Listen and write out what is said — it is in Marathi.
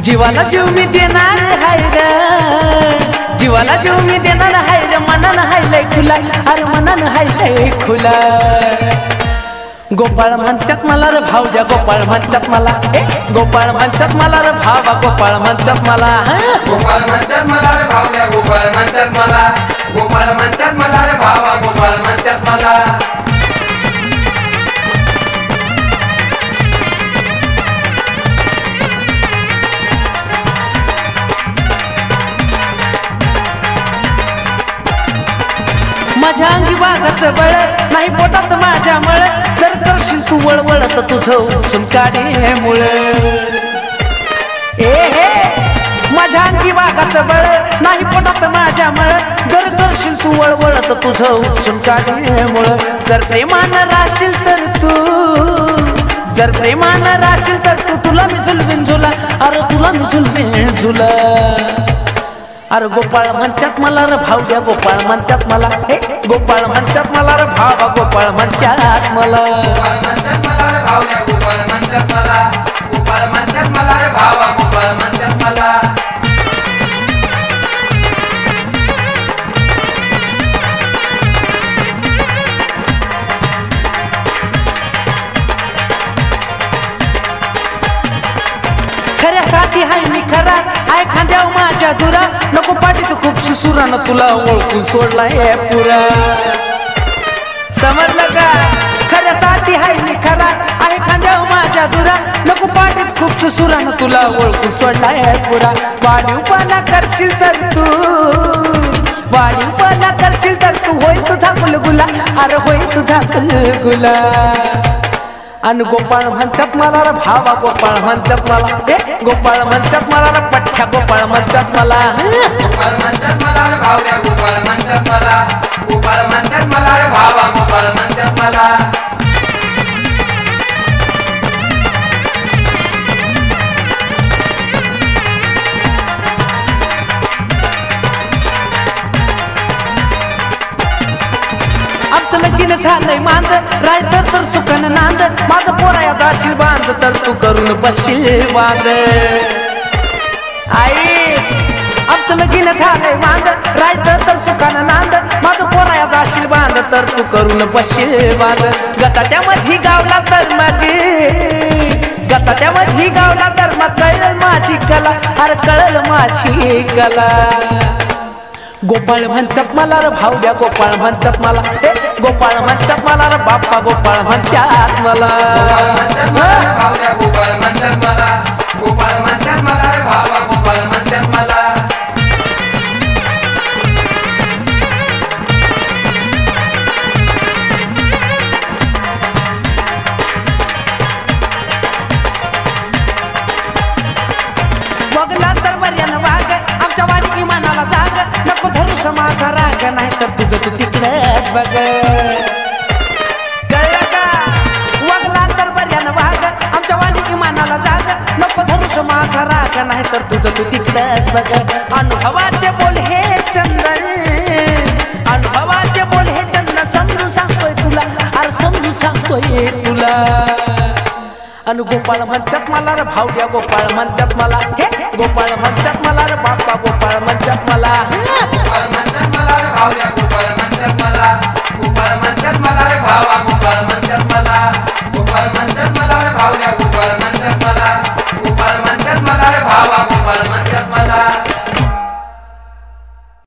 जीवाला जीव मी देणार हाय रे, जीवाला जीव मी देणार हाय रे, मनान हाय लय खुला, अरे मनान हाय लय खुला। गोपाळ म्हणतात मला रे भाऊजा, गोपाळ म्हणतात मला, गोपाळ म्हणतात मला रे भावा, गोपाळ म्हणतात मला, गोपाळ म्हणतात मला रे भाऊजा, गोपाळ म्हणतात मला, गोपाळ म्हणतात मला रे भावा, गोपाळ म्हणतात मला। माझ्या अंगी वाघाचं बळ नाही पोटात माझ्या मळ, जर करशील तू वळवळ तर तुझं उपसून काढे मुळ। माझ्या अंगी वाघाचं बळ नाही पोटात माझ्या मळ, जर करशील तू वळवळ तर तुझं उपसून काढे मुळ। जर प्रेमानं राशील तर तू, जर प्रेमानं राशील तर तू, तुला मी झुलवीन झुला, अरे तुला मी झुलवीन झुला। अरे गोपाळ म्हणतात मला रे भाऊया, गोपाळ म्हणतात मला, गोपाळ म्हणतात मला रे भावा, गोपाळ म्हणतात मला, गोपाळ म्हणतात मला रे भाऊया, गोपाळ म्हणतात मला, गोपाळ म्हणतात मला रे भावा, गोपाळ म्हणतात मला। खऱ्यासाठी हाय मी खरा, आय खांद्याव माझ्या दुरा, नको पाठीत खूप सुसुरानं तुला ओळखून सोडला हे पुरा। समजलं का? खऱ्यासाठी हाय मी खरा, आय खांद्याव माझ्या दुरा, नको पाठीत खूप सुसुरानं तुला ओळखून सोडला हे पुरा। वाढीवपणा करशील तर तू, वाढीवपणा करशील तर तू, होय तुझा गुलगुला, अरे होय तुझा गुलगुला। अन गोपाळ म्हणतात मला रे भावा, गोपाळ म्हणतात मला, गोपाळ म्हणतात मला रे पठ्ठ्या, गोपाळ म्हणतात मला, गोपाळ म्हणतात मला रे भाऊया, गोपाळ म्हणतात मला, गोपाळ म्हणतात मला रे भावा, गोपाळ म्हणतात मला। आमचं लगीन झालंय मांद, रायतर तर सुकन नांद, माझं पोराया जाशील बांध तर तू करून बसशील बांध। आई आमचं लगीन झालंय मांद, रायतर तर सुकन नांद, माझं पोराया जाशील बांध तर तू करून बसशील बांध। गचाट्यामध्ये गावला तर मग, गचाट्यामध्ये गावला तर मग, कळलं माझी कला, अरे कळलं माझी कला। गोपाळ म्हणतात मला रे भाऊया, गोपाळ म्हणतात मला, गोपाळ म्हणतात मला रे बाप्पा, गोपाळ म्हणतात मला, गोपाळ म्हणतात मला रे भाऊया, गोपाळ म्हणतात मला, गोपाळ म्हणतात मला रे भावा, गोपाळ म्हणतात मला। बघला तर बर्यानं वाग, आमच्या वाणी इमानाला जाग, नको धरूच माझा राग, नाही तर तुझं तू तिकडेच बघ। कळलं का? वागला तर बर्यानं वाग, आमच्या वाणी इमानाला जाग, नको धरूच माझा राग, नाही तर तुझं तू तिकडेच बघ। अनुभवाचे बोल हे चंदन, अनुभवाचे बोल हे चंदन, समजून सांगतोय तुला, अरे समजून सांगतोय तुला। अन गोपाळ म्हणतात मला रे भाऊया, गोपाळ म्हणतात मला, गोपाळ म्हणतात मला रे बाप्पा, गोपाळ म्हणतात मला।